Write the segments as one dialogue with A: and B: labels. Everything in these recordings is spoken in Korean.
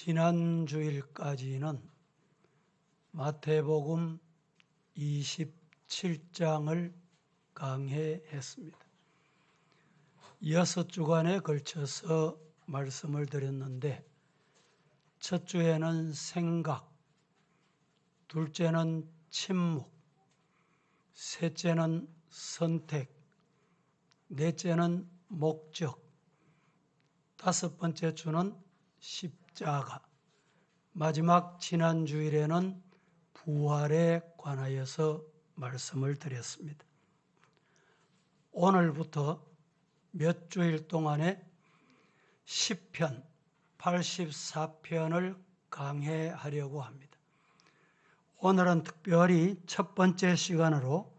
A: 지난 주일까지는 마태복음 27장을 강해했습니다. 6주간에 걸쳐서 말씀을 드렸는데, 첫 주에는 생각, 둘째는 침묵, 셋째는 선택, 넷째는 목적, 다섯 번째 주는 십자가, 마지막 지난 주일에는 부활에 관하여서 말씀을 드렸습니다. 오늘부터 몇 주일 동안에 시편 84편을 강해하려고 합니다. 오늘은 특별히 첫 번째 시간으로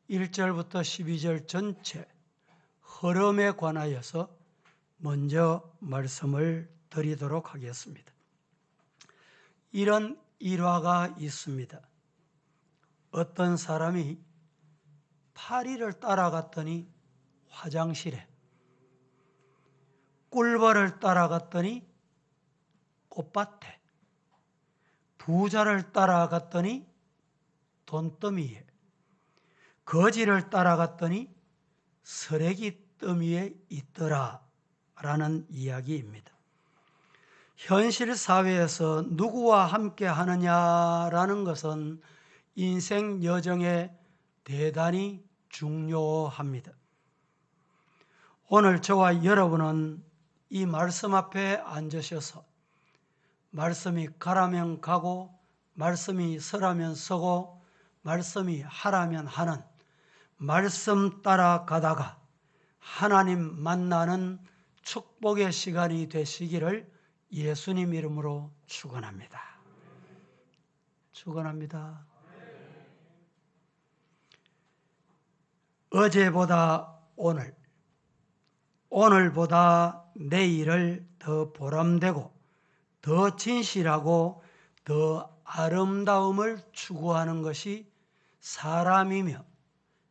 A: 1절부터 12절 전체 흐름에 관하여서 먼저 말씀을 드리도록 하겠습니다. 이런 일화가 있습니다. 어떤 사람이 파리를 따라갔더니 화장실에, 꿀벌을 따라갔더니 꽃밭에, 부자를 따라갔더니 돈더미에, 거지를 따라갔더니 쓰레기 더미에 있더라 라는 이야기입니다. 현실 사회에서 누구와 함께 하느냐라는 것은 인생 여정에 대단히 중요합니다. 오늘 저와 여러분은 이 말씀 앞에 앉으셔서 말씀이 가라면 가고, 말씀이 서라면 서고, 말씀이 하라면 하는, 말씀 따라가다가 하나님 만나는 축복의 시간이 되시기를 예수님 이름으로 축원합니다. 축원합니다. 어제보다 오늘, 오늘보다 내일을 더 보람되고 더 진실하고 더 아름다움을 추구하는 것이 사람이며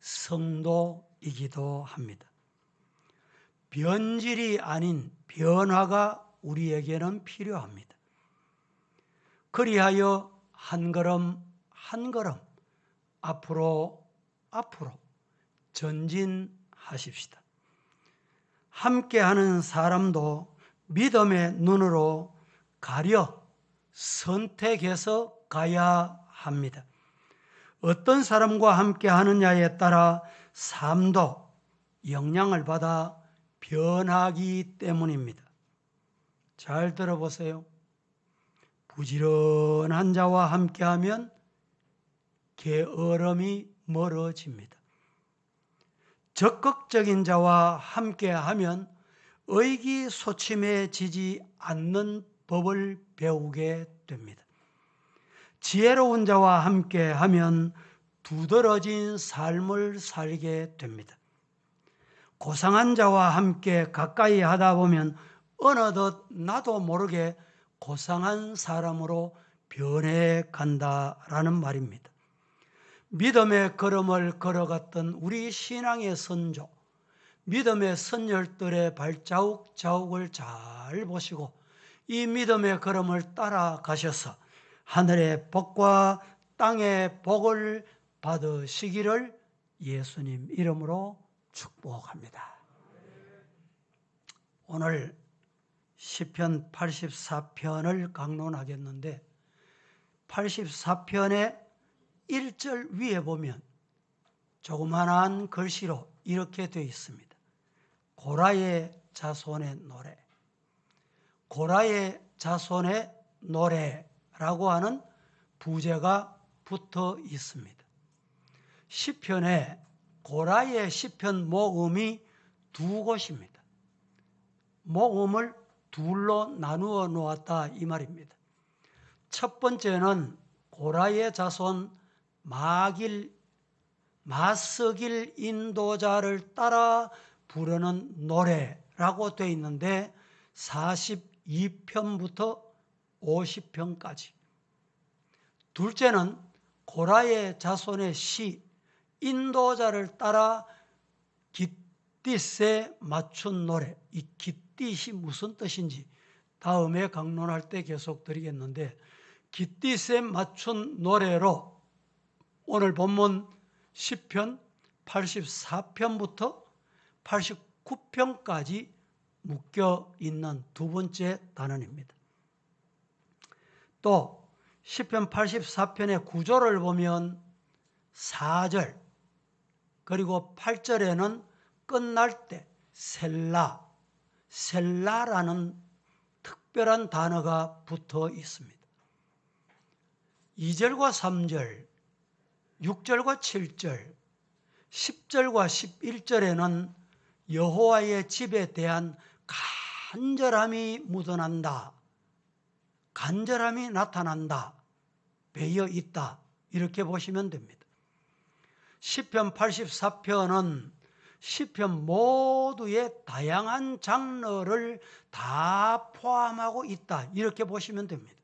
A: 성도이기도 합니다. 변질이 아닌 변화가 우리에게는 필요합니다. 그리하여 한 걸음 한 걸음 앞으로 전진하십시다. 함께하는 사람도 믿음의 눈으로 가려 선택해서 가야 합니다. 어떤 사람과 함께하느냐에 따라 삶도 영향을 받아 변하기 때문입니다. 잘 들어보세요. 부지런한 자와 함께하면 게으름이 멀어집니다. 적극적인 자와 함께하면 의기소침해지지 않는 법을 배우게 됩니다. 지혜로운 자와 함께하면 두드러진 삶을 살게 됩니다. 고상한 자와 함께 가까이 하다 보면 어느덧 나도 모르게 고상한 사람으로 변해간다라는 말입니다. 믿음의 걸음을 걸어갔던 우리 신앙의 선조, 믿음의 선열들의 발자국을 잘 보시고 이 믿음의 걸음을 따라가셔서 하늘의 복과 땅의 복을 받으시기를 예수님 이름으로 축복합니다. 오늘 시편 84편을 강론하겠는데, 84편의 1절 위에 보면 조그만한 글씨로 이렇게 되어 있습니다. 고라의 자손의 노래, 고라의 자손의 노래라고 하는 부제가 붙어 있습니다. 시편에 고라의 시편 모음이 두 곳입니다. 모음을 둘로 나누어 놓았다 이 말입니다. 첫 번째는 고라의 자손 마스길 인도자를 따라 부르는 노래라고 되어 있는데 42편부터 50편까지. 둘째는 고라의 자손의 시, 인도자를 따라 깃딧에 맞춘 노래. 이 깃딧이 무슨 뜻인지 다음에 강론할 때 계속 드리겠는데, 깃띠셈 맞춘 노래로 오늘 본문 시편 84편부터 89편까지 묶여 있는 두 번째 단원입니다. 또 시편 84편의 구조를 보면 4절 그리고 8절에는 끝날 때 셀라라는 특별한 단어가 붙어 있습니다. 2절과 3절, 6절과 7절, 10절과 11절에는 여호와의 집에 대한 간절함이 묻어난다, 간절함이 나타난다, 배어 있다, 이렇게 보시면 됩니다. 시편 84편은 시편 모두의 다양한 장르를 다 포함하고 있다, 이렇게 보시면 됩니다.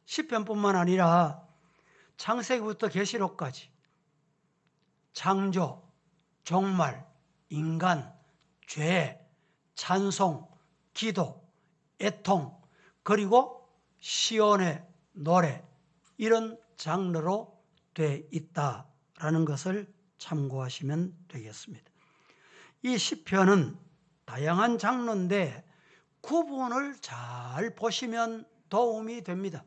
A: 시편뿐만 아니라 창세기부터 계시록까지 창조, 종말, 인간, 죄, 찬송, 기도, 애통, 그리고 시온의 노래, 이런 장르로 돼 있다라는 것을 참고하시면 되겠습니다. 이 시편은 다양한 장르인데 구분을 잘 보시면 도움이 됩니다.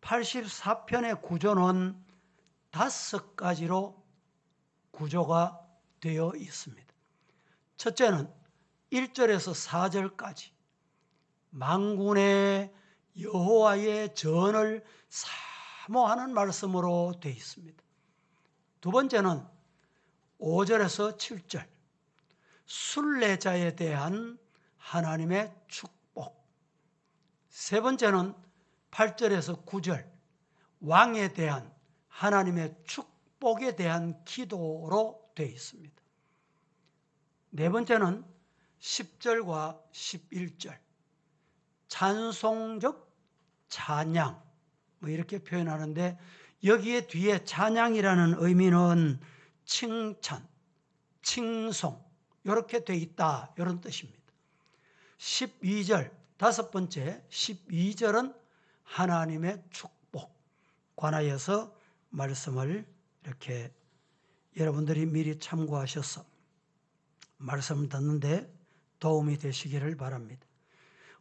A: 84편의 구조는 5가지로 구조가 되어 있습니다. 첫째는 1절에서 4절까지 만군의 여호와의 전을 사모하는 말씀으로 되어 있습니다. 두 번째는 5절에서 7절 순례자에 대한 하나님의 축복. 세 번째는 8절에서 9절 왕에 대한 하나님의 축복에 대한 기도로 되어 있습니다. 네 번째는 10절과 11절 찬송적 찬양, 이렇게 표현하는데, 여기에 뒤에 찬양이라는 의미는 칭찬, 칭송, 이렇게 되어 있다, 이런 뜻입니다. 12절, 다섯 번째 12절은 하나님의 축복 관하여서 말씀을 이렇게 여러분들이 미리 참고하셔서 말씀을 듣는데 도움이 되시기를 바랍니다.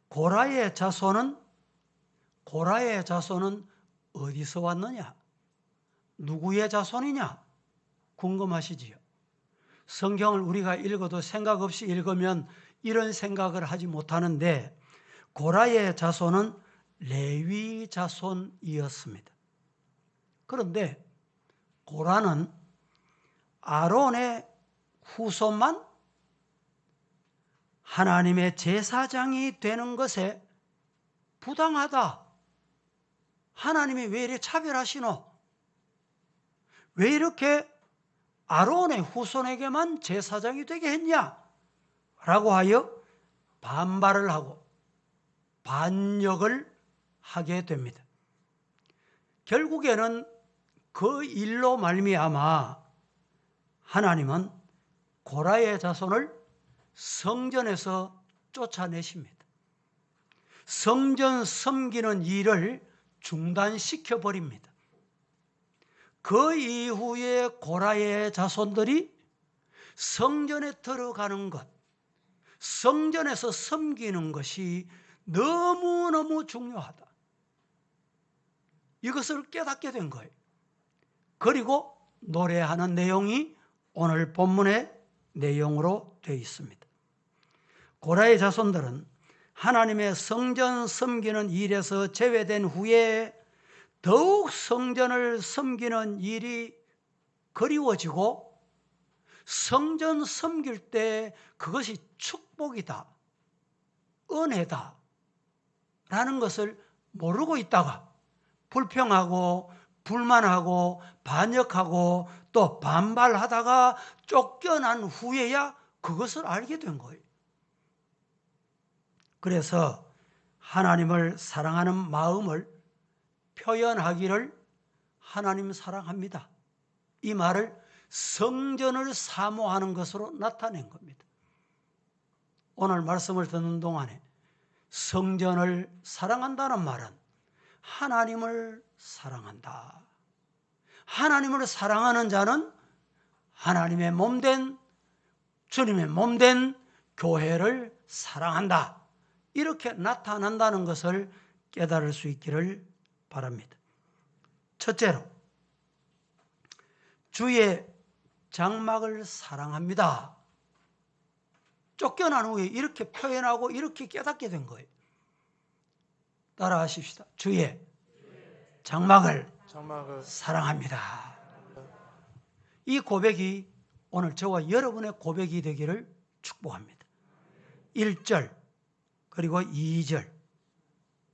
A: 고라의 자손은 어디서 왔느냐? 누구의 자손이냐? 궁금하시지요? 성경을 우리가 읽어도 생각 없이 읽으면 이런 생각을 하지 못하는데, 고라의 자손은 레위 자손이었습니다. 그런데 고라는 아론의 후손만 하나님의 제사장이 되는 것에 부당하다. 하나님이 왜 이렇게 차별하시노? 왜 이렇게 아론의 후손에게만 제사장이 되게 했냐? 라고 하여 반발을 하고 반역을 하게 됩니다. 결국에는 그 일로 말미암아 하나님은 고라의 자손을 성전에서 쫓아내십니다. 성전 섬기는 일을 중단시켜 버립니다. 그 이후에 고라의 자손들이 성전에 들어가는 것, 성전에서 섬기는 것이 너무너무 중요하다, 이것을 깨닫게 된 거예요. 그리고 노래하는 내용이 오늘 본문의 내용으로 되어 있습니다. 고라의 자손들은 하나님의 성전 섬기는 일에서 제외된 후에 더욱 성전을 섬기는 일이 그리워지고, 성전 섬길 때 그것이 축복이다, 은혜다 라는 것을 모르고 있다가 불평하고 불만하고 반역하고 또 반발하다가 쫓겨난 후에야 그것을 알게 된 거예요. 그래서 하나님을 사랑하는 마음을 표현하기를 하나님 사랑합니다, 이 말을 성전을 사모하는 것으로 나타낸 겁니다. 오늘 말씀을 듣는 동안에 성전을 사랑한다는 말은 하나님을 사랑한다. 하나님을 사랑하는 자는 하나님의 몸된, 주님의 몸된 교회를 사랑한다. 이렇게 나타난다는 것을 깨달을 수 있기를 바랍니다. 첫째로, 주의 장막을 사랑합니다. 쫓겨난 후에 이렇게 표현하고 이렇게 깨닫게 된 거예요. 따라하십시다. 주의 장막을 사랑합니다. 이 고백이 오늘 저와 여러분의 고백이 되기를 축복합니다. 1절 그리고 2절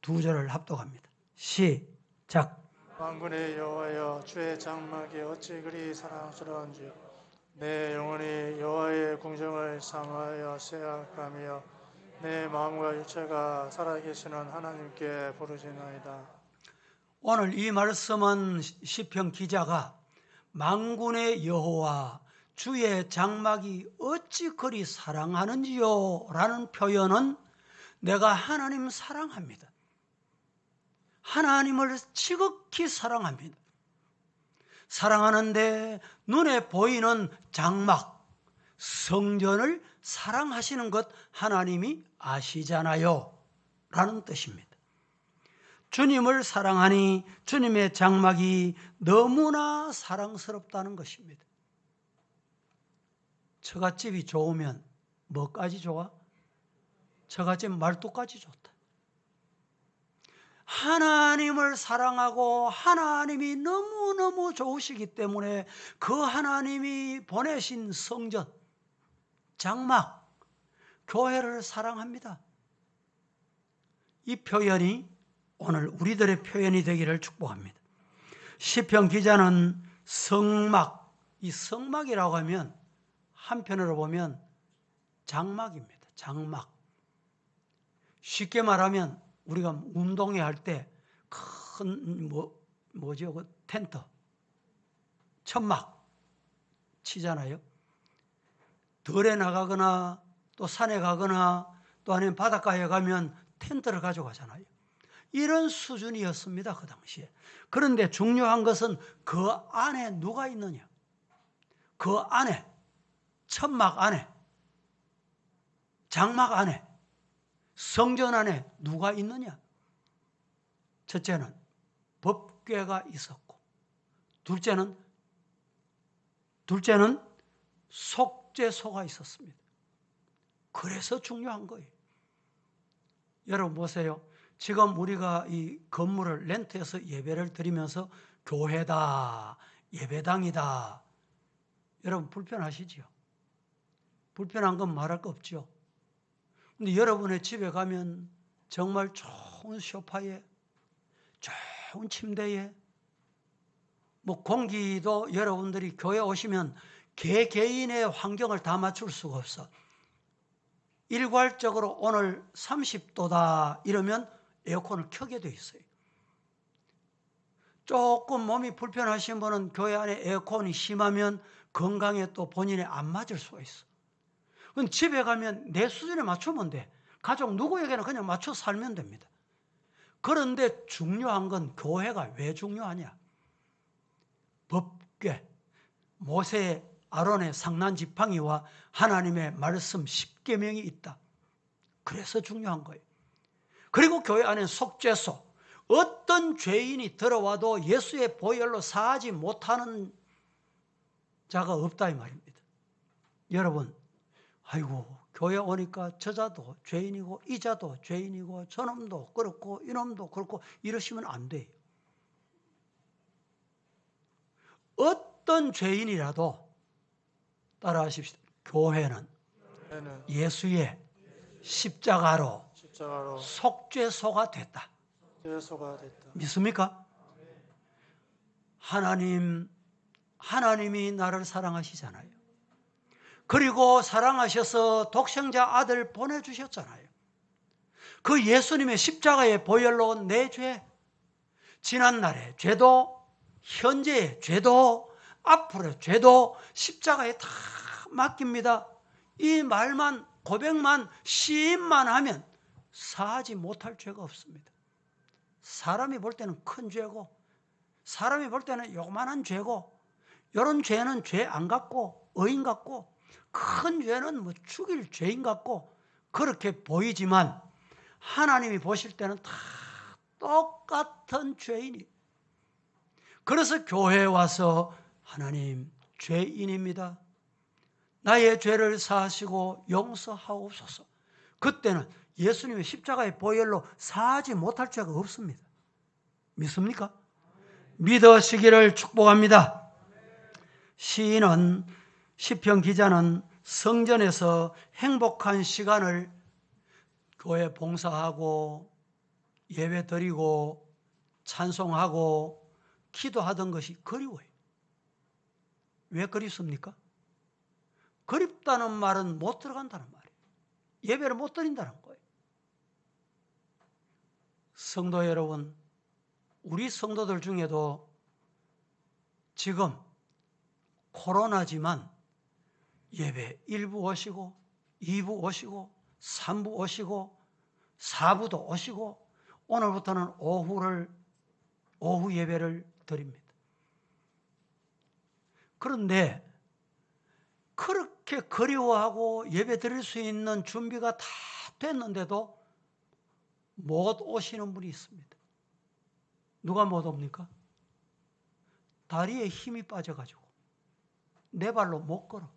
A: 두 절을 합독합니다. 시작.
B: 만군의 여호와여, 주의 장막이 어찌 그리 사랑스러운지요. 내 영혼이 여호와의 궁정을 사모하여 생각하며 내 마음과 육체가 살아계시는 하나님께 부르짖나이다.
A: 오늘 이 말씀은 시편 기자가 만군의 여호와 주의 장막이 어찌 그리 사랑하는지요 라는 표현은 내가 하나님 사랑합니다. 하나님을 지극히 사랑합니다. 사랑하는데 눈에 보이는 장막, 성전을 사랑하시는 것 하나님이 아시잖아요 라는 뜻입니다. 주님을 사랑하니 주님의 장막이 너무나 사랑스럽다는 것입니다. 처갓집이 좋으면 뭐까지 좋아? 처갓집 말뚝까지 좋다. 하나님을 사랑하고 하나님이 너무너무 좋으시기 때문에 그 하나님이 보내신 성전, 장막, 교회를 사랑합니다. 이 표현이 오늘 우리들의 표현이 되기를 축복합니다. 시편 기자는 성막, 이 성막이라고 하면 한편으로 보면 장막입니다. 장막. 쉽게 말하면 우리가 운동회 할 때 큰 뭐죠? 그 텐트, 천막 치잖아요. 들에 나가거나 또 산에 가거나 또 아니면 바닷가에 가면 텐트를 가져가잖아요. 이런 수준이었습니다. 그 당시에. 그런데 중요한 것은 그 안에 누가 있느냐. 그 안에, 천막 안에, 장막 안에, 성전 안에 누가 있느냐. 첫째는 법궤가 있었고 둘째는 속죄소가 있었습니다. 그래서 중요한 거예요. 여러분 보세요. 지금 우리가 이 건물을 렌트해서 예배를 드리면서 교회다, 예배당이다. 여러분 불편하시죠? 불편한 건 말할 거 없죠. 근데 여러분의 집에 가면 정말 좋은 소파에, 좋은 침대에, 뭐 공기도 여러분들이 교회 오시면 개개인의 환경을 다 맞출 수가 없어. 일괄적으로 오늘 30도다 이러면 에어컨을 켜게 돼 있어요. 조금 몸이 불편하신 분은 교회 안에 에어컨이 심하면 건강에 또 본인에 안 맞을 수가 있어. 그럼 집에 가면 내 수준에 맞추면 돼. 가족 누구에게나 그냥 맞춰 살면 됩니다. 그런데 중요한 건 교회가 왜 중요하냐? 법궤, 모세 아론의 상난 지팡이와 하나님의 말씀 10계명이 있다. 그래서 중요한 거예요. 그리고 교회 안에 속죄소, 어떤 죄인이 들어와도 예수의 보혈로 사하지 못하는 자가 없다 이 말입니다. 여러분, 아이고 교회 오니까 저자도 죄인이고 이자도 죄인이고 저놈도 그렇고 이놈도 그렇고 이러시면 안 돼요. 어떤 죄인이라도 따라하십시오. 교회는 예수의 십자가로 속죄소가 됐다. 믿습니까? 하나님이 나를 사랑하시잖아요. 그리고 사랑하셔서 독생자 아들 보내주셨잖아요. 그 예수님의 십자가의 보혈로 내 죄, 지난날의 죄도, 현재의 죄도, 앞으로의 죄도 십자가에 다 맡깁니다. 이 말만, 고백만, 시인만 하면 사하지 못할 죄가 없습니다. 사람이 볼 때는 큰 죄고, 사람이 볼 때는 요만한 죄고, 이런 죄는 죄 안 같고 의인 같고, 큰 죄는 뭐 죽일 죄인 같고 그렇게 보이지만 하나님이 보실 때는 다 똑같은 죄인이. 그래서 교회에 와서 하나님 죄인입니다. 나의 죄를 사하시고 용서하옵소서. 그때는 예수님의 십자가의 보혈로 사하지 못할 죄가 없습니다. 믿습니까? 믿으시기를 축복합니다. 시인은, 시편 기자는 성전에서 행복한 시간을 교회 봉사하고 예배 드리고 찬송하고 기도하던 것이 그리워요. 왜 그립습니까? 그립다는 말은 못 들어간다는 말이에요. 예배를 못 드린다는 거예요. 성도 여러분, 우리 성도들 중에도 지금 코로나지만 예배 1부 오시고 2부 오시고 3부 오시고 4부도 오시고 오늘부터는 오후 예배를 드립니다. 그런데 그렇게 그리워하고 예배 드릴 수 있는 준비가 다 됐는데도 못 오시는 분이 있습니다. 누가 못 옵니까? 다리에 힘이 빠져가지고 내 발로 못 걸어.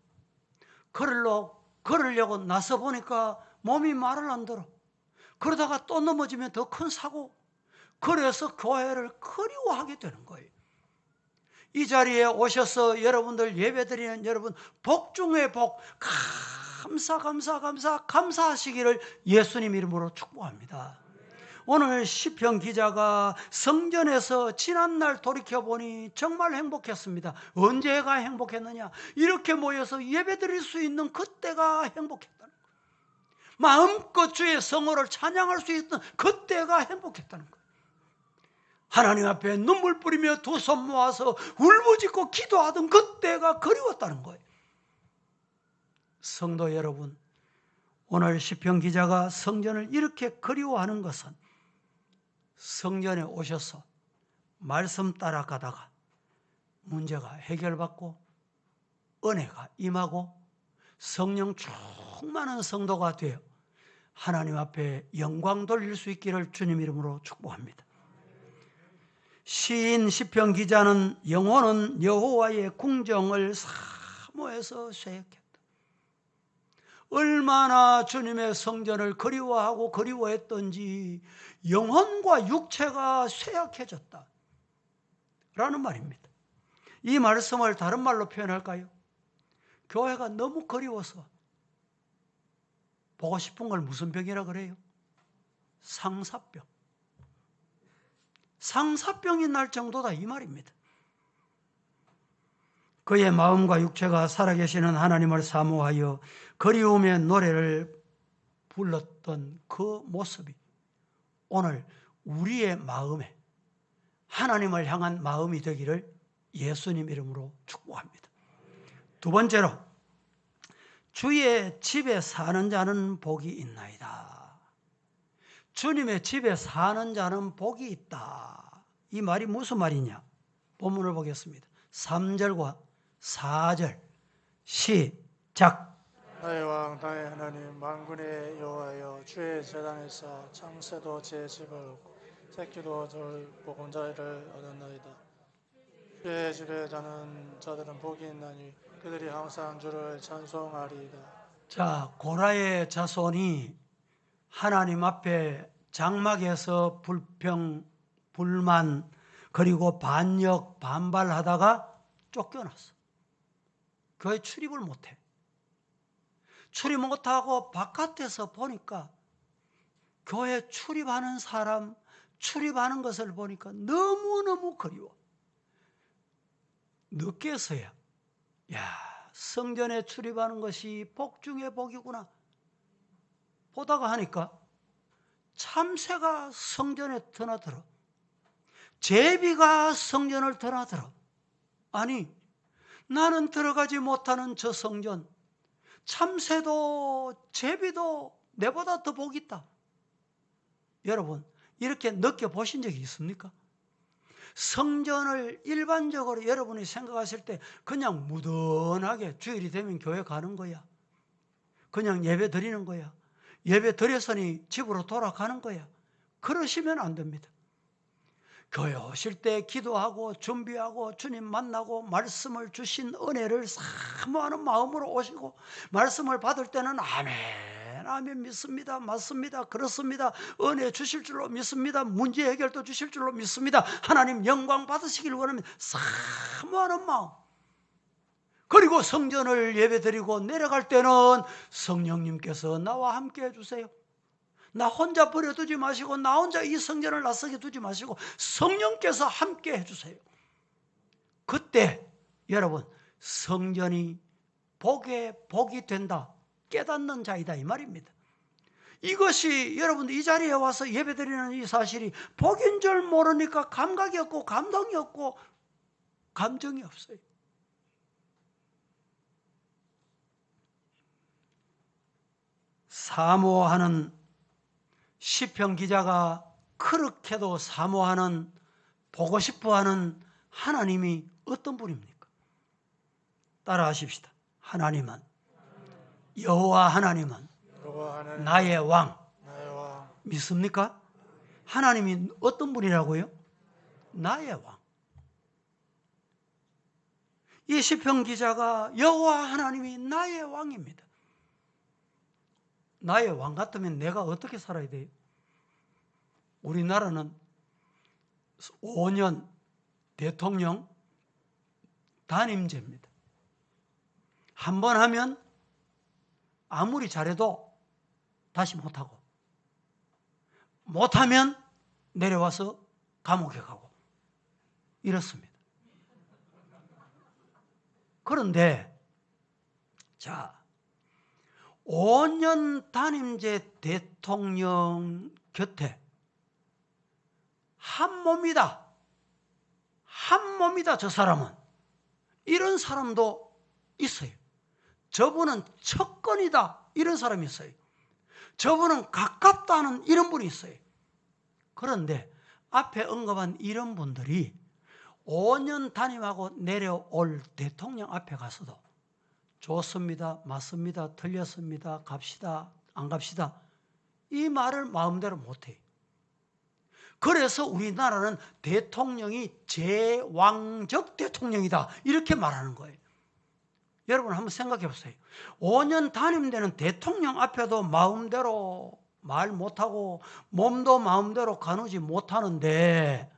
A: 걸으려고 나서 보니까 몸이 말을 안 들어. 그러다가 또 넘어지면 더 큰 사고. 그래서 교회를 그리워하게 되는 거예요. 이 자리에 오셔서 여러분들 예배드리는 여러분 복 중에 복, 감사하시기를 예수님 이름으로 축복합니다. 오늘 시편 기자가 성전에서 지난날 돌이켜보니 정말 행복했습니다. 언제가 행복했느냐? 이렇게 모여서 예배드릴 수 있는 그때가 행복했다는 거예요. 마음껏 주의 성호를 찬양할 수 있던 그때가 행복했다는 거예요. 하나님 앞에 눈물 뿌리며 두 손 모아서 울부짖고 기도하던 그때가 그리웠다는 거예요. 성도 여러분, 오늘 시편 기자가 성전을 이렇게 그리워하는 것은 성전에 오셔서 말씀 따라가다가 문제가 해결받고 은혜가 임하고 성령 충만한 성도가 되어 하나님 앞에 영광 돌릴 수 있기를 주님 이름으로 축복합니다. 시인 시편 기자는 영혼은 여호와의 궁정을 사모해서 쇠약했다. 얼마나 주님의 성전을 그리워하고 그리워했던지 영혼과 육체가 쇠약해졌다 라는 말입니다. 이 말씀을 다른 말로 표현할까요? 교회가 너무 그리워서 보고 싶은 걸 무슨 병이라 그래요? 상사병. 상사병이 날 정도다 이 말입니다. 그의 마음과 육체가 살아계시는 하나님을 사모하여 그리움의 노래를 불렀던 그 모습이 오늘 우리의 마음에 하나님을 향한 마음이 되기를 예수님 이름으로 축복합니다. 두 번째로, 주의 집에 사는 자는 복이 있나이다. 주님의 집에 사는 자는 복이 있다. 이 말이 무슨 말이냐? 본문을 보겠습니다. 3절과 4절 시작.
B: 나의 왕 나의 하나님 만군의 여호와여, 주의 제단에서 창새도 제 집을 얻고 새끼도 절 보금자리를 얻었나이다. 주의 집에 사는 자들은 복이 있나니 그들이 항상 주를 찬송하리이다.
A: 자, 고라의 자손이 하나님 앞에 장막에서 불평, 불만, 그리고 반역, 반발하다가 쫓겨났어. 교회 출입을 못해. 출입 못하고 바깥에서 보니까 교회 출입하는 사람, 출입하는 것을 보니까 너무너무 그리워. 늦게서야, 성전에 출입하는 것이 복 중에 복이구나 보다가 하니까 참새가 성전에 드나들어, 제비가 성전을 드나들어. 아니, 나는 들어가지 못하는 저 성전, 참새도 제비도 내보다 더 복이 있다. 여러분 이렇게 느껴보신 적이 있습니까? 성전을 일반적으로 여러분이 생각하실 때 그냥 무던하게 주일이 되면 교회 가는 거야. 그냥 예배 드리는 거야. 예배 드렸으니 집으로 돌아가는 거야. 그러시면 안 됩니다. 교회 오실 때 기도하고 준비하고 주님 만나고 말씀을 주신 은혜를 사모하는 마음으로 오시고, 말씀을 받을 때는 아멘, 아멘 믿습니다, 맞습니다, 그렇습니다, 은혜 주실 줄로 믿습니다, 문제 해결도 주실 줄로 믿습니다, 하나님 영광 받으시길 원합니다, 사모하는 마음. 그리고 성전을 예배드리고 내려갈 때는 성령님께서 나와 함께 해주세요. 나 혼자 버려두지 마시고, 나 혼자 이 성전을 낯서게 두지 마시고 성령께서 함께 해주세요. 그때 여러분 성전이 복이 된다, 깨닫는 자이다 이 말입니다. 이것이 여러분들 이 자리에 와서 예배드리는 이 사실이 복인 줄 모르니까 감각이 없고 감동이 없고 감정이 없어요. 사모하는 시편 기자가 그렇게도 사모하는, 보고 싶어하는 하나님이 어떤 분입니까? 따라하십시다. 하나님은, 여호와 하나님은 나의 왕. 믿습니까? 하나님이 어떤 분이라고요? 나의 왕. 이 시편 기자가 여호와 하나님이 나의 왕입니다. 나의 왕 같으면 내가 어떻게 살아야 돼요? 우리나라는 5년 대통령 단임제입니다. 한 번 하면 아무리 잘해도 다시 못하고, 못하면 내려와서 감옥에 가고 이렇습니다. 그런데 자, 5년 단임제 대통령 곁에 한 몸이다, 한 몸이다 저 사람은, 이런 사람도 있어요. 저분은 척건이다 이런 사람이 있어요. 저분은 가깝다는 이런 분이 있어요. 그런데 앞에 언급한 이런 분들이 5년 단임하고 내려올 대통령 앞에 가서도 좋습니다, 맞습니다, 틀렸습니다, 갑시다, 안 갑시다, 이 말을 마음대로 못해요. 그래서 우리나라는 대통령이 제왕적 대통령이다 이렇게 말하는 거예요. 여러분 한번 생각해 보세요. 5년 단임되는 대통령 앞에도 마음대로 말 못하고 몸도 마음대로 가누지 못하는데,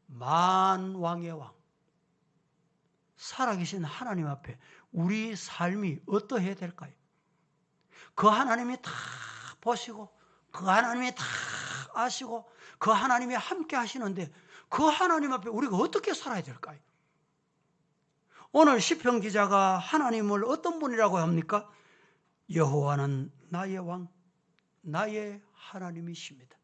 A: 만왕의 왕 살아계신 하나님 앞에 우리 삶이 어떠해야 될까요? 그 하나님이 다 보시고, 그 하나님이 다 아시고, 그 하나님이 함께 하시는데 그 하나님 앞에 우리가 어떻게 살아야 될까요? 오늘 시편 기자가 하나님을 어떤 분이라고 합니까? 여호와는 나의 왕, 나의 하나님이십니다.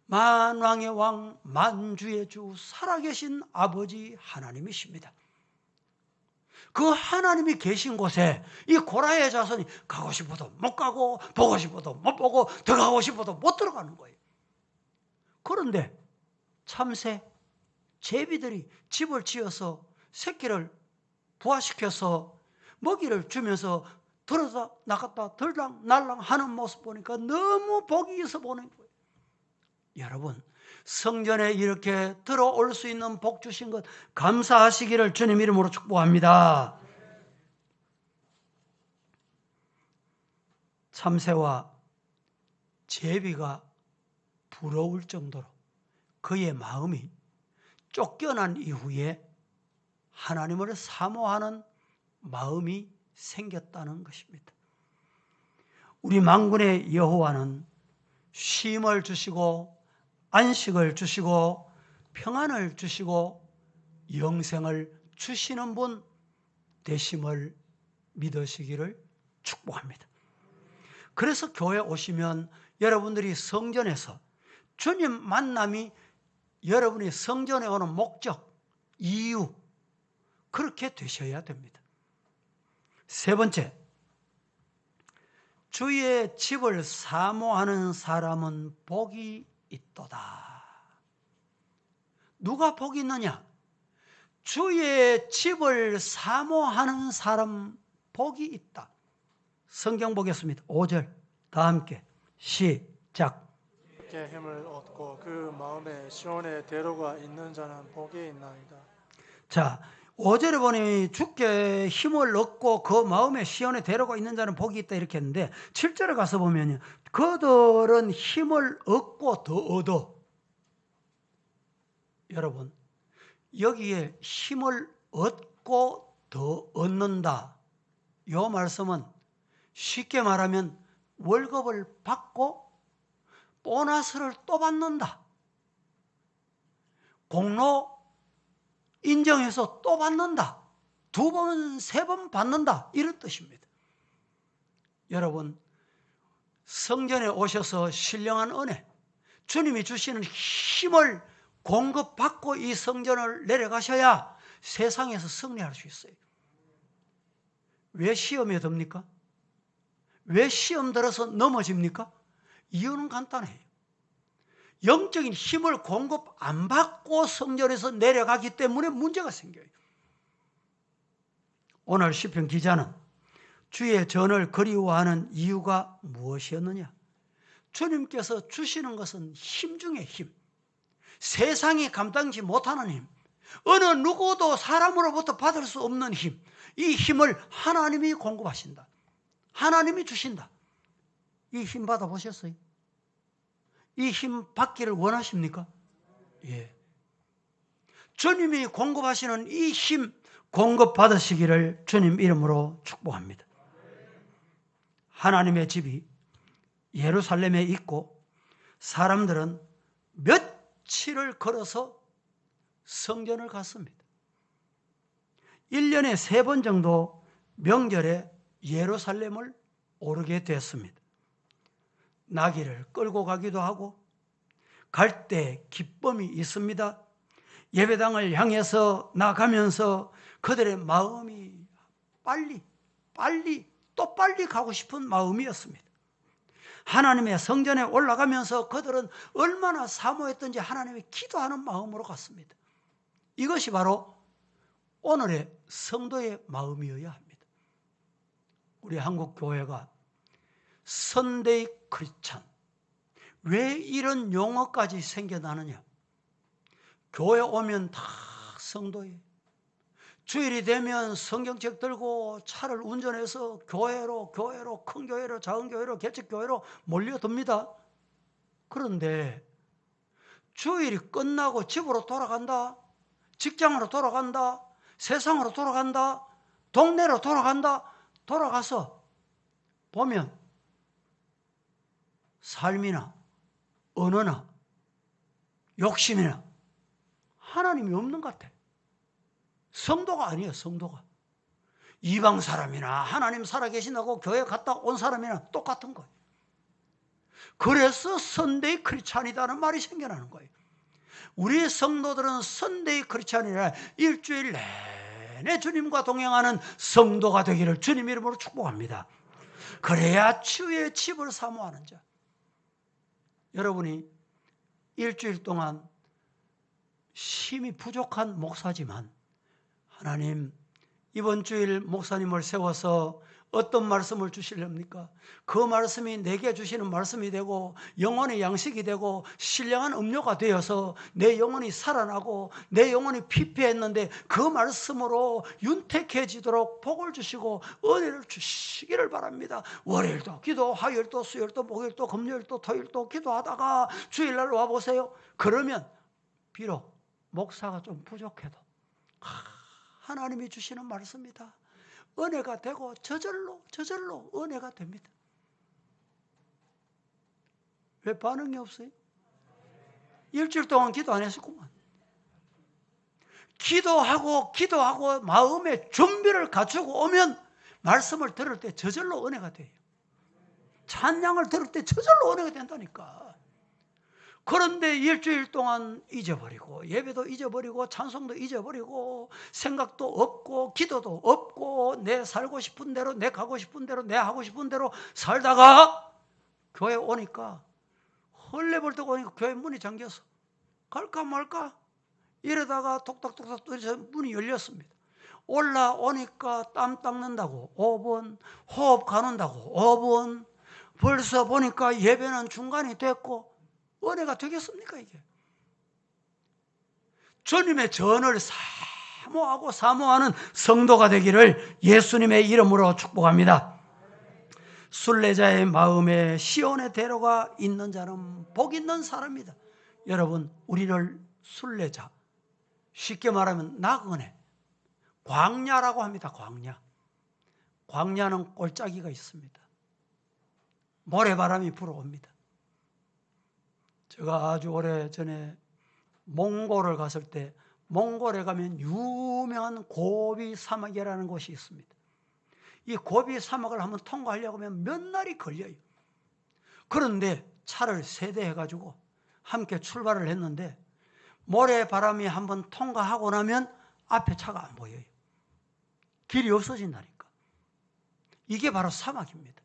A: 만왕의 왕, 만주의 주, 살아계신 아버지 하나님이십니다. 그 하나님이 계신 곳에 이 고라의 자손이 가고 싶어도 못 가고, 보고 싶어도 못 보고, 들어가고 싶어도 못 들어가는 거예요. 그런데 참새, 제비들이 집을 지어서 새끼를 부화시켜서 먹이를 주면서 들어다 나갔다 들랑날랑 하는 모습 보니까 너무 복이 있어 보는 거예요. 여러분, 성전에 이렇게 들어올 수 있는 복 주신 것 감사하시기를 주님 이름으로 축복합니다. 참새와 제비가 부러울 정도로 그의 마음이 쫓겨난 이후에 하나님을 사모하는 마음이 생겼다는 것입니다. 우리 만군의 여호와는 쉼을 주시고 안식을 주시고 평안을 주시고 영생을 주시는 분 되심을 믿으시기를 축복합니다. 그래서 교회 오시면 여러분들이 성전에서 주님 만남이 여러분이 성전에 오는 목적, 이유, 그렇게 되셔야 됩니다. 세 번째, 주의 집을 사모하는 사람은 복이 있도다. 누가 복이 있느냐? 주의 집을 사모하는 사람 복이 있다. 성경 보겠습니다. 5절 다 함께 시작.
B: 주께 힘을 얻고 그 마음에 시온의 대로가 있는 자는 복이 있나이다.
A: 자, 5절에 보니 주께 힘을 얻고 그 마음에 시온의 대로가 있는 자는 복이 있다 이렇게 했는데 7절에 가서 보면요, 그들은 힘을 얻고 더 얻어. 여러분, 여기에 힘을 얻고 더 얻는다, 이 말씀은 쉽게 말하면 월급을 받고 보너스를 또 받는다, 공로 인정해서 또 받는다, 2번, 3번 받는다, 이런 뜻입니다. 여러분, 성전에 오셔서 신령한 은혜, 주님이 주시는 힘을 공급받고 이 성전을 내려가셔야 세상에서 승리할 수 있어요. 왜 시험에 듭니까? 왜 시험 들어서 넘어집니까? 이유는 간단해요. 영적인 힘을 공급 안 받고 성전에서 내려가기 때문에 문제가 생겨요. 오늘 시편 기자는 주의 전을 그리워하는 이유가 무엇이었느냐? 주님께서 주시는 것은 힘 중에 힘, 세상이 감당지 못하는 힘, 어느 누구도 사람으로부터 받을 수 없는 힘, 이 힘을 하나님이 공급하신다. 하나님이 주신다. 이 힘 받아보셨어요? 이 힘 받기를 원하십니까? 예. 주님이 공급하시는 이 힘 공급받으시기를 주님 이름으로 축복합니다. 하나님의 집이 예루살렘에 있고 사람들은 며칠을 걸어서 성전을 갔습니다. 1년에 3번 정도 명절에 예루살렘을 오르게 됐습니다. 나귀를 끌고 가기도 하고 갈 때 기쁨이 있습니다. 예배당을 향해서 나가면서 그들의 마음이 빨리 또 빨리 가고 싶은 마음이었습니다. 하나님의 성전에 올라가면서 그들은 얼마나 사모했던지 하나님의 기도하는 마음으로 갔습니다. 이것이 바로 오늘의 성도의 마음이어야 합니다. 우리 한국 교회가 선데이 크리스찬, 왜 이런 용어까지 생겨나느냐? 교회 오면 다 성도예요. 주일이 되면 성경책 들고 차를 운전해서 교회로 큰 교회로 작은 교회로 개척교회로 몰려듭니다. 그런데 주일이 끝나고 집으로 돌아간다, 직장으로 돌아간다, 세상으로 돌아간다, 동네로 돌아간다, 돌아가서 보면 삶이나 언어나 욕심이나 하나님이 없는 것 같아. 성도가 아니에요. 성도가 이방 사람이나 하나님 살아계신다고 교회 갔다 온 사람이나 똑같은 거예요. 그래서 선데이 크리스찬이라는 말이 생겨나는 거예요. 우리 성도들은 선데이 크리스찬이라 일주일 내내 주님과 동행하는 성도가 되기를 주님 이름으로 축복합니다. 그래야 주의 집을 사모하는 자. 여러분이 일주일 동안 힘이 부족한 목사지만 하나님, 이번 주일 목사님을 세워서 어떤 말씀을 주시렵니까? 그 말씀이 내게 주시는 말씀이 되고 영혼의 양식이 되고 신령한 음료가 되어서 내 영혼이 살아나고 내 영혼이 피폐했는데 그 말씀으로 윤택해지도록 복을 주시고 은혜를 주시기를 바랍니다. 월요일도 기도, 화요일도 수요일도 목요일도 금요일도 토요일도 기도하다가 주일날 와보세요. 그러면 비록 목사가 좀 부족해도 하나님이 주시는 말씀이다. 은혜가 되고 저절로 은혜가 됩니다. 왜 반응이 없어요? 일주일 동안 기도 안 했었구만. 기도하고 마음의 준비를 갖추고 오면 말씀을 들을 때 저절로 은혜가 돼요. 찬양을 들을 때 저절로 은혜가 된다니까. 그런데 일주일 동안 잊어버리고 예배도 잊어버리고 찬송도 잊어버리고 생각도 없고 기도도 없고 내 살고 싶은 대로 내 가고 싶은 대로 내 하고 싶은 대로 살다가 교회 오니까 헐레벌떡 오니까 교회 문이 잠겨서 갈까 말까 이러다가 톡톡톡톡 뚫려서 문이 열렸습니다. 올라오니까 땀 닦는다고 5분, 호흡 가는다고 5분, 벌써 보니까 예배는 중간이 됐고 은혜가 되겠습니까 이게? 주님의 전을 사모하고 사모하는 성도가 되기를 예수님의 이름으로 축복합니다. 순례자의 마음에 시온의 대로가 있는 자는 복 있는 사람이다. 여러분, 우리를 순례자, 쉽게 말하면 나그네, 광야라고 합니다. 광야는 골짜기가 있습니다. 모래바람이 불어옵니다. 제가 아주 오래전에 몽골을 갔을 때 몽골에 가면 유명한 고비 사막이라는 곳이 있습니다. 이 고비 사막을 한번 통과하려고 하면 몇 날이 걸려요. 그런데 차를 세대해가지고 함께 출발을 했는데 모래바람이 한번 통과하고 나면 앞에 차가 안 보여요. 길이 없어진다니까. 이게 바로 사막입니다.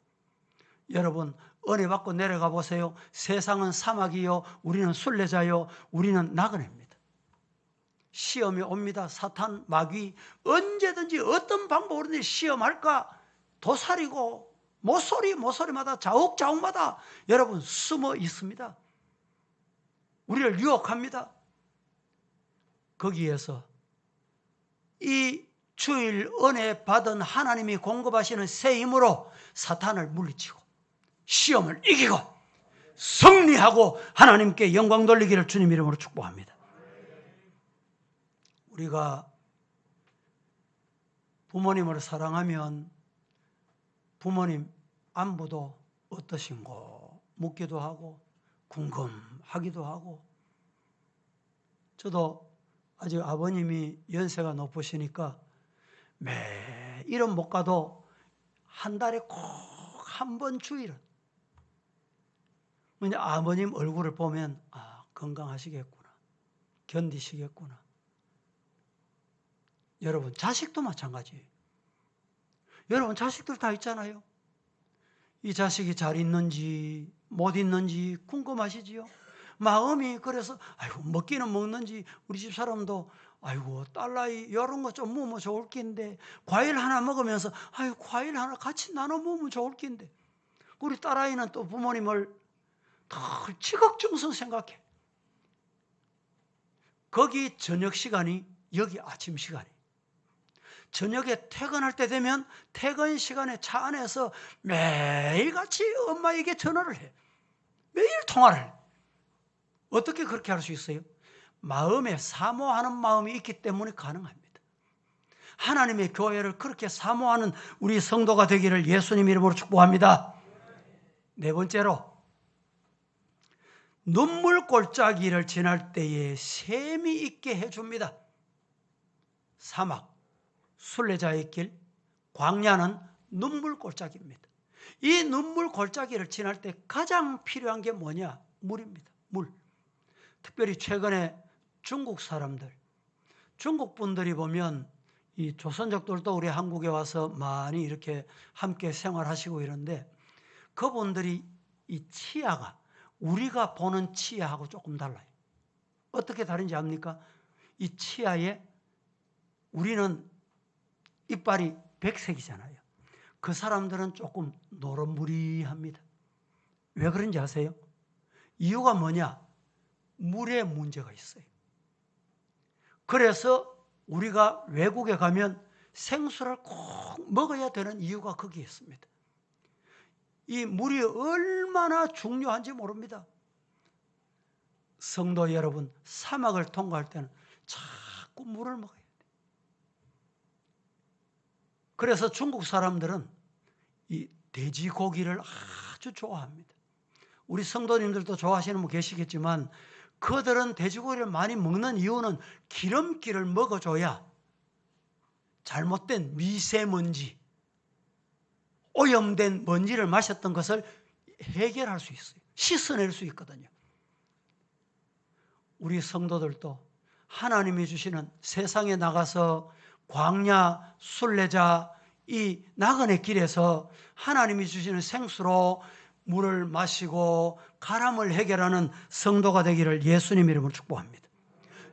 A: 여러분 은혜 받고 내려가 보세요. 세상은 사막이요, 우리는 순례자요, 우리는 나그네입니다. 시험이 옵니다. 사탄, 마귀 언제든지 어떤 방법으로든지 시험할까 도사리고 모서리마다 자욱자욱마다 여러분 숨어 있습니다. 우리를 유혹합니다. 거기에서 이 주일 은혜 받은 하나님이 공급하시는 새 힘으로 사탄을 물리치고 시험을 이기고 승리하고 하나님께 영광 돌리기를 주님 이름으로 축복합니다. 우리가 부모님을 사랑하면 부모님 안부도 어떠신고 묻기도 하고 궁금하기도 하고, 저도 아직 아버님이 연세가 높으시니까 매일은 못 가도 한 달에 꼭 한 번 주일은 그냥 아버님 얼굴을 보면 건강하시겠구나, 견디시겠구나. 여러분 자식도 마찬가지예요. 여러분 자식들 다 있잖아요. 이 자식이 잘 있는지 못 있는지 궁금하시지요? 마음이 그래서 먹기는 먹는지, 우리 집 사람도 딸나이 이런 거 좀 먹으면 좋을 낀데 과일 하나 먹으면서 과일 하나 같이 나눠 먹으면 좋을 낀데, 우리 딸아이는 또 부모님을 더 지극정성 생각해. 거기 저녁 시간이 여기 아침 시간이, 저녁에 퇴근할 때 되면 퇴근 시간에 차 안에서 매일같이 엄마에게 전화를 해. 매일 통화를 해. 어떻게 그렇게 할 수 있어요? 마음에 사모하는 마음이 있기 때문에 가능합니다. 하나님의 교회를 그렇게 사모하는 우리 성도가 되기를 예수님 이름으로 축복합니다. 네 번째로, 눈물 골짜기를 지날 때에 샘이 있게 해줍니다. 사막, 순례자의 길, 광야는 눈물 골짜기입니다. 이 눈물 골짜기를 지날 때 가장 필요한 게 뭐냐? 물입니다. 물. 특별히 최근에 중국 사람들, 중국 분들이 보면 이 조선족들도 우리 한국에 와서 많이 이렇게 함께 생활하시고 이런데, 그분들이 이 치아가 우리가 보는 치아하고 조금 달라요. 어떻게 다른지 압니까? 이 치아에 우리는 이빨이 백색이잖아요. 그 사람들은 조금 노릇무리합니다. 왜 그런지 아세요? 이유가 뭐냐? 물에 문제가 있어요. 그래서 우리가 외국에 가면 생수를 꼭 먹어야 되는 이유가 거기에 있습니다. 이 물이 얼마나 중요한지 모릅니다. 성도 여러분, 사막을 통과할 때는 자꾸 물을 먹어야 돼요. 그래서 중국 사람들은 이 돼지고기를 아주 좋아합니다. 우리 성도님들도 좋아하시는 분 계시겠지만, 그들은 돼지고기를 많이 먹는 이유는 기름기를 먹어줘야 잘못된 미세먼지, 오염된 먼지를 마셨던 것을 해결할 수 있어요. 씻어낼 수 있거든요. 우리 성도들도 하나님이 주시는 세상에 나가서 광야, 순례자, 이 나그네 길에서 하나님이 주시는 생수로 물을 마시고 가람을 해결하는 성도가 되기를 예수님 이름으로 축복합니다.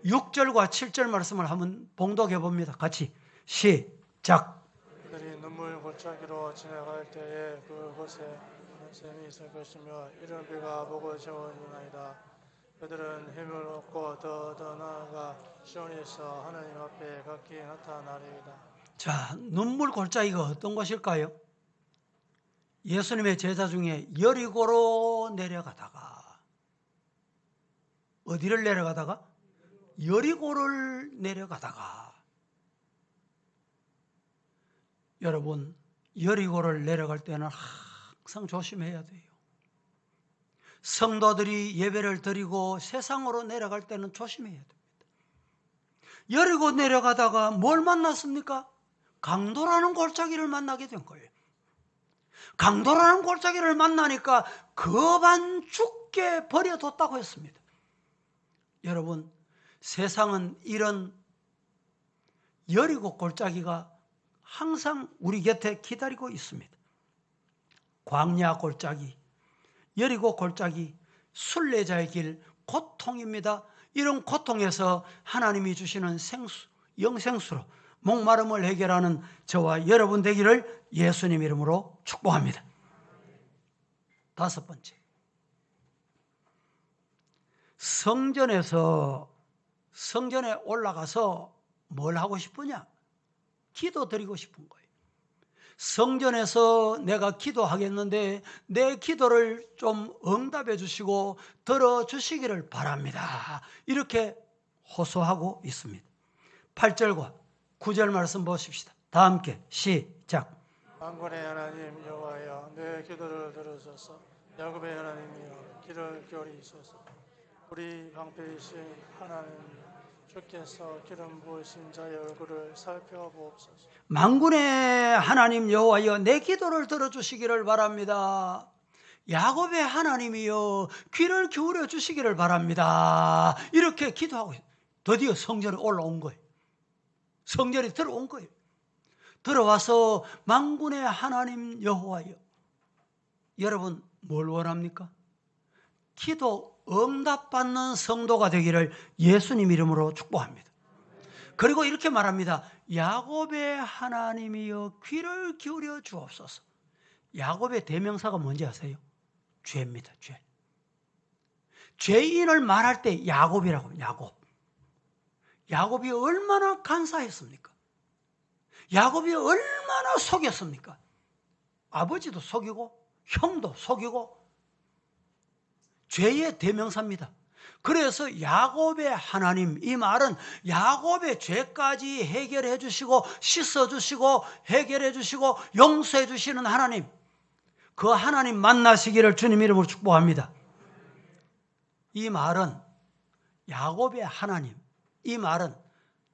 A: 6절과 7절 말씀을 한번 봉독해 봅니다. 같이 시작.
B: 그들이 눈물 골짜기로 지나갈 때에 그곳에 샘이 있을 것이며 이른 비가 보고 채워지나이다. 그들은 힘을 얻고 더 나아가 시온에서 하나님 앞에 각기 나타나리이다.
A: 자, 눈물 골짜기가 어떤 것일까요? 예수님의 제자 중에 여리고로 내려가다가, 어디를 내려가다가? 여리고를 내려가다가, 여러분, 여리고를 내려갈 때는 항상 조심해야 돼요. 성도들이 예배를 드리고 세상으로 내려갈 때는 조심해야 됩니다. 여리고 내려가다가 뭘 만났습니까? 강도라는 골짜기를 만나게 된 거예요. 강도라는 골짜기를 만나니까 거반 죽게 버려뒀다고 했습니다. 여러분, 세상은 이런 여리고 골짜기가 항상 우리 곁에 기다리고 있습니다. 광야 골짜기, 여리고 골짜기, 순례자의 길, 고통입니다. 이런 고통에서 하나님이 주시는 생수, 영생수로 목마름을 해결하는 저와 여러분 되기를 예수님 이름으로 축복합니다. 5번째, 성전에 올라가서 뭘 하고 싶으냐? 기도 드리고 싶은 거예요. 성전에서 내가 기도하겠는데 내 기도를 좀 응답해 주시고 들어주시기를 바랍니다. 이렇게 호소하고 있습니다. 8절과 9절 말씀 보십시다. 다 함께 시작.
B: 만군의 하나님 여호와여, 내 기도를 들으소서. 야곱의 하나님이여, 귀를 기울이소서. 우리 방패이신 하나님, 주께서 기름 부으신 자의 얼굴을 살펴보옵소서.
A: 만군의 하나님 여호와여, 내 기도를 들어주시기를 바랍니다. 야곱의 하나님이여, 귀를 기울여 주시기를 바랍니다. 이렇게 기도하고 드디어 성전에 올라온 거예요. 성전에 들어온 거예요. 들어와서 만군의 하나님 여호와여, 여러분 뭘 원합니까? 기도 응답받는 성도가 되기를 예수님 이름으로 축복합니다. 그리고 이렇게 말합니다. 야곱의 하나님이여, 귀를 기울여 주옵소서. 야곱의 대명사가 뭔지 아세요? 죄입니다. 죄. 죄인을 말할 때 야곱이라고. 야곱이 얼마나 간사했습니까? 야곱이 얼마나 속였습니까? 아버지도 속이고 형도 속이고, 죄의 대명사입니다. 그래서 야곱의 하나님, 이 말은 야곱의 죄까지 해결해 주시고 씻어 주시고 해결해 주시고 용서해 주시는 하나님, 그 하나님 만나시기를 주님 이름으로 축복합니다. 이 말은 야곱의 하나님, 이 말은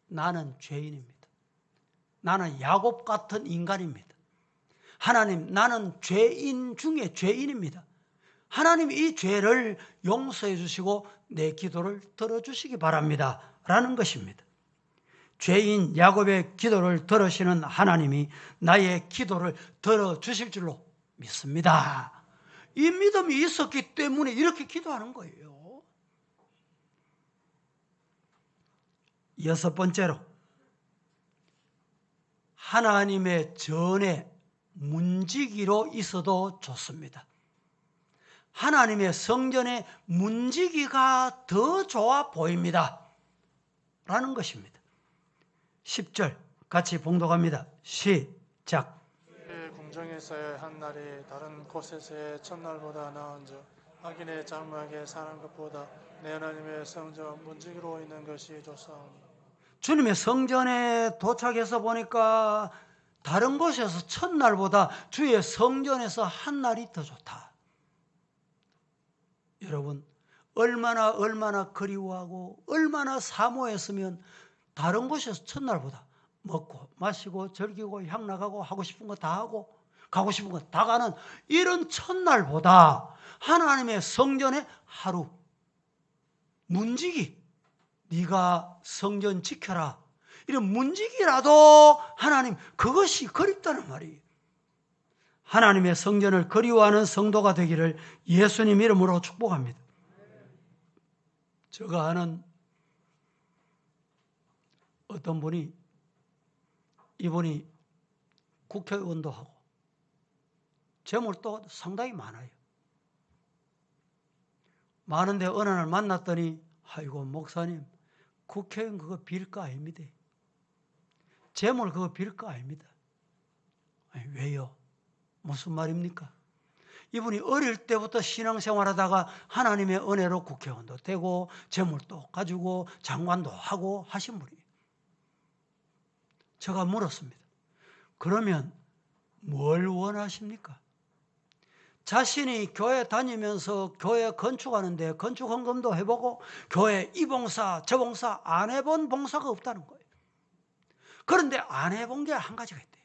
A: 나는 죄인입니다. 나는 야곱 같은 인간입니다. 하나님, 나는 죄인 중에 죄인입니다. 하나님, 이 죄를 용서해 주시고 내 기도를 들어주시기 바랍니다 라는 것입니다. 죄인 야곱의 기도를 들으시는 하나님이 나의 기도를 들어주실 줄로 믿습니다. 이 믿음이 있었기 때문에 이렇게 기도하는 거예요. 6번째로, 하나님의 전에 문지기로 있어도 좋습니다. 하나님의 성전의 문지기가 더 좋아 보입니다 라는 것입니다. 10절 같이 봉독합니다. 시작.
B: 그 궁정에서의 한 날이 다른 곳에서의 첫날보다 나은즉 악인의 장막에 사는 것보다 내 하나님의 성전 문지기로 있는 것이 좋사오니.
A: 주님의 성전에 도착해서 보니까 다른 곳에서 첫날보다 주의 성전에서 한 날이 더 좋다. 여러분, 얼마나 그리워하고 얼마나 사모했으면 다른 곳에서 첫날보다 먹고 마시고 즐기고 향락하고 하고 싶은 거 다 하고 가고 싶은 거 다 가는 이런 첫날보다 하나님의 성전에 하루 문지기, 네가 성전 지켜라. 이런 문지기라도 하나님 그것이 그립다는 말이에요. 하나님의 성전을 그리워하는 성도가 되기를 예수님 이름으로 축복합니다. 제가 아는 어떤 분이 이분이 국회의원도 하고 재물도 상당히 많아요. 많은데 어느 날 만났더니 아이고 목사님 국회의원 그거 빌 거 아닙니다. 재물 그거 빌 거 아닙니다. 아니, 왜요? 무슨 말입니까? 이분이 어릴 때부터 신앙생활하다가 하나님의 은혜로 국회의원도 되고 재물도 가지고 장관도 하고 하신 분이에요. 제가 물었습니다. 그러면 뭘 원하십니까? 자신이 교회 다니면서 교회 건축하는데 건축 헌금도 해보고 교회 이 봉사 저 봉사 안 해본 봉사가 없다는 거예요. 그런데 안 해본 게 한 가지가 있대요.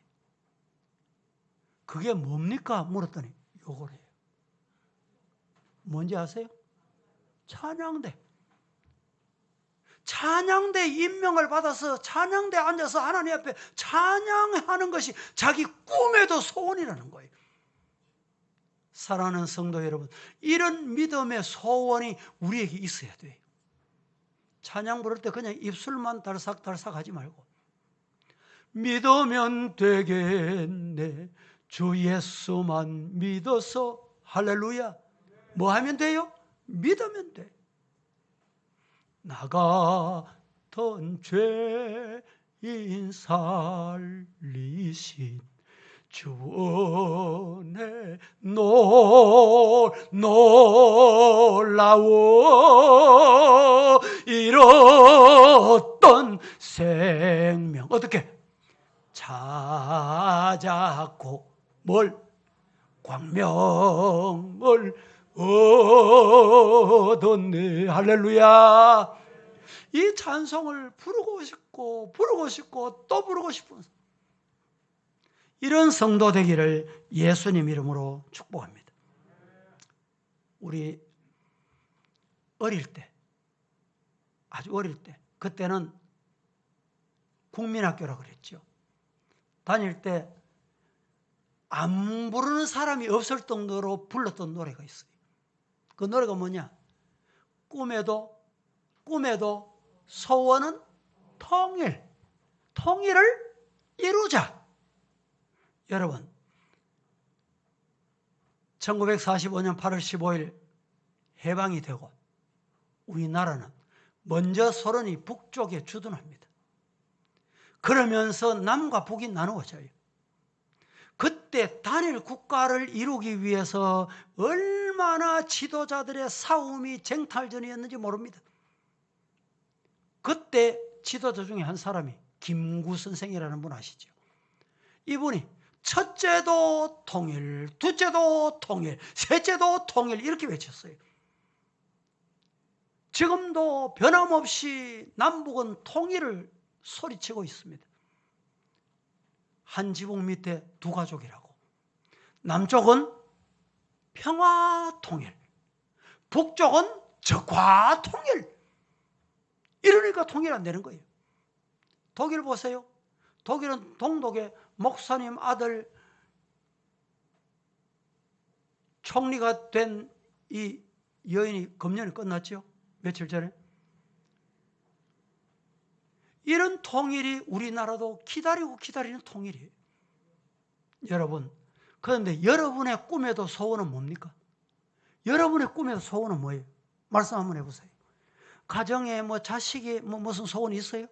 A: 그게 뭡니까? 물었더니 요거래요. 뭔지 아세요? 찬양대. 찬양대 임명을 받아서 찬양대 앉아서 하나님 앞에 찬양하는 것이 자기 꿈에도 소원이라는 거예요. 사랑하는 성도 여러분, 이런 믿음의 소원이 우리에게 있어야 돼요. 찬양 부를 때 그냥 입술만 달싹달싹 하지 말고 믿으면 되겠네 주 예수만 믿어서 할렐루야. 뭐 하면 돼요? 믿으면 돼. 나 같은 죄인 살리신 주 은혜 놀라워 잃었던 생명 어떻게 찾았고 뭘 광명을 얻었네. 할렐루야. 이 찬송을 부르고 싶고 또 부르고 싶은 이런 성도 되기를 예수님 이름으로 축복합니다. 우리 어릴 때, 아주 어릴 때, 그때는 국민학교라고 그랬죠. 다닐 때 안 부르는 사람이 없을 정도로 불렀던 노래가 있어요. 그 노래가 뭐냐? 꿈에도 소원은 통일을 이루자. 여러분 1945년 8월 15일 해방이 되고 우리나라는 먼저 소련이 북쪽에 주둔합니다. 그러면서 남과 북이 나누어져요. 그때 단일 국가를 이루기 위해서 얼마나 지도자들의 싸움이 쟁탈전이었는지 모릅니다. 그때 지도자 중에 한 사람이 김구 선생이라는 분 아시죠? 이분이 첫째도 통일, 둘째도 통일, 셋째도 통일 이렇게 외쳤어요. 지금도 변함없이 남북은 통일을 소리치고 있습니다. 한 지붕 밑에 두 가족이라고. 남쪽은 평화통일, 북쪽은 적화통일. 이러니까 통일 안 되는 거예요. 독일 보세요. 독일은 동독에 목사님 아들 총리가 된 이 여인이 금년에 끝났죠. 며칠 전에. 이런 통일이 우리나라도 기다리는 통일이에요. 여러분, 그런데 여러분의 꿈에도 소원은 뭡니까? 여러분의 꿈에도 소원은 뭐예요? 말씀 한번 해보세요. 가정에 자식이 무슨 소원이 있어요?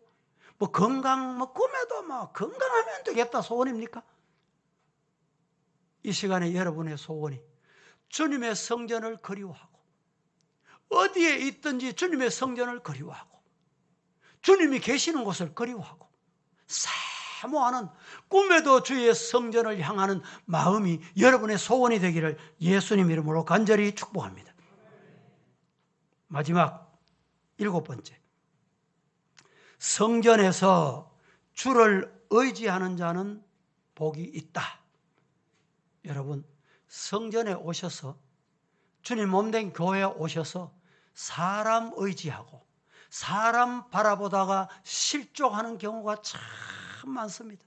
A: 건강, 꿈에도 건강하면 되겠다 소원입니까? 이 시간에 여러분의 소원이 주님의 성전을 그리워하고 어디에 있든지 주님의 성전을 그리워하고 주님이 계시는 곳을 그리워하고 사모하는 꿈에도 주의 성전을 향하는 마음이 여러분의 소원이 되기를 예수님 이름으로 간절히 축복합니다. 마지막 7번째, 성전에서 주를 의지하는 자는 복이 있다. 여러분, 성전에 오셔서 주님 몸된 교회에 오셔서 사람 의지하고 사람 바라보다가 실족하는 경우가 참 많습니다.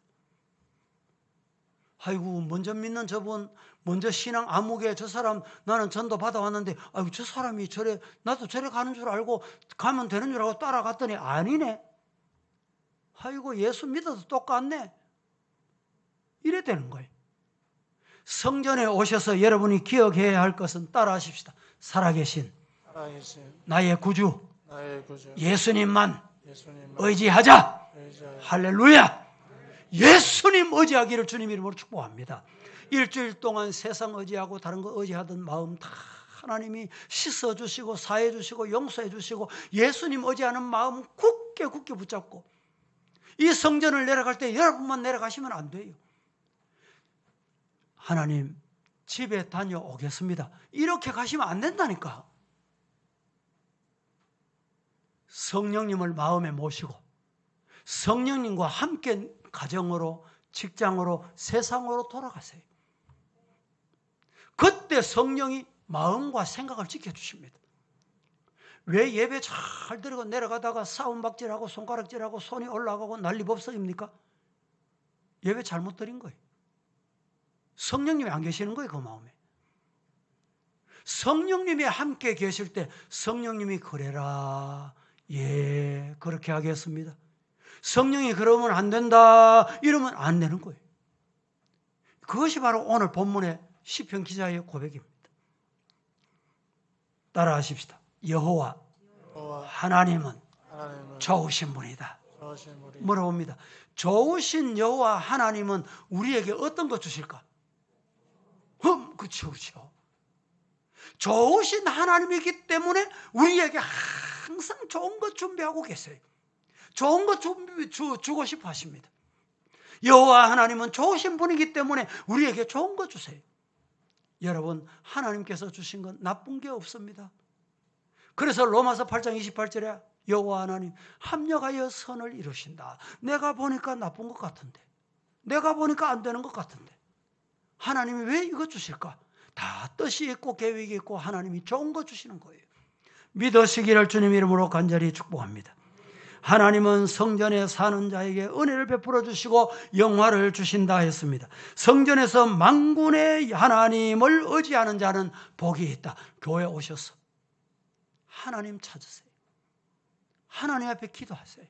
A: 아이고, 먼저 믿는 저분, 먼저 신앙 암흑에 저 사람 나는 전도 받아왔는데, 아이고, 저 사람이 저래, 나도 저래 가는 줄 알고 가면 되는 줄 알고 따라갔더니 아니네. 아이고, 예수 믿어도 똑같네. 이래 되는 거예요. 성전에 오셔서 여러분이 기억해야 할 것은 따라하십시다. 살아계신 나의 구주 예수님만 의지하자. 할렐루야. 예수님 의지하기를 주님 이름으로 축복합니다. 일주일 동안 세상 의지하고 다른 거 의지하던 마음 다 하나님이 씻어주시고 사해주시고 용서해주시고 예수님 의지하는 마음 굳게 붙잡고 이 성전을 내려갈 때 여러분만 내려가시면 안 돼요. 하나님 집에 다녀오겠습니다. 이렇게 가시면 안 된다니까. 성령님을 마음에 모시고 성령님과 함께 가정으로 직장으로 세상으로 돌아가세요. 그때 성령이 마음과 생각을 지켜주십니다. 왜 예배 잘 드리고 내려가다가 싸움박질하고 손가락질하고 손이 올라가고 난리법석입니까? 예배 잘못 드린 거예요. 성령님이 안 계시는 거예요. 그 마음에. 성령님이 함께 계실 때 성령님이 그래라. 예, 그렇게 하겠습니다. 성령이 그러면 안 된다. 이러면 안 되는 거예요. 그것이 바로 오늘 본문의 시편 기자의 고백입니다. 따라하십시다. 여호와 하나님은 좋으신 분이다. 물어봅니다. 좋으신 여호와 하나님은 우리에게 어떤 것 주실까? 그렇죠. 좋으신 하나님이기 때문에 우리에게 항상 좋은 것 준비하고 계세요. 좋은 것 주고 싶어 하십니다. 여호와 하나님은 좋으신 분이기 때문에 우리에게 좋은 것 주세요. 여러분, 하나님께서 주신 건 나쁜 게 없습니다. 그래서 로마서 8장 28절에 여호와 하나님 합력하여 선을 이루신다. 내가 보니까 나쁜 것 같은데, 내가 보니까 안 되는 것 같은데 하나님이 왜 이거 주실까? 다 뜻이 있고 계획이 있고 하나님이 좋은 거 주시는 거예요. 믿으시기를 주님 이름으로 간절히 축복합니다. 하나님은 성전에 사는 자에게 은혜를 베풀어 주시고 영화를 주신다 했습니다. 성전에서 만군의 하나님을 의지하는 자는 복이 있다. 교회 오셔서 하나님 찾으세요. 하나님 앞에 기도하세요.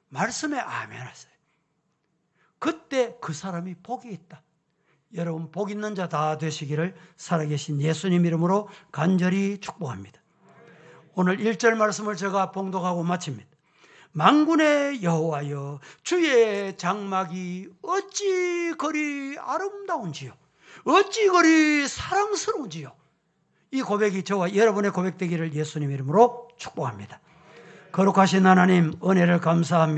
A: 말씀에 아멘 하세요. 그때 그 사람이 복이 있다. 여러분, 복 있는 자 다 되시기를 살아계신 예수님 이름으로 간절히 축복합니다. 오늘 1절 말씀을 제가 봉독하고 마칩니다. 만군의 여호와여, 주의 장막이 어찌 그리 아름다운지요, 어찌 그리 사랑스러운지요. 이 고백이 저와 여러분의 고백되기를 예수님 이름으로 축복합니다. 거룩하신 하나님, 은혜를 감사합니다.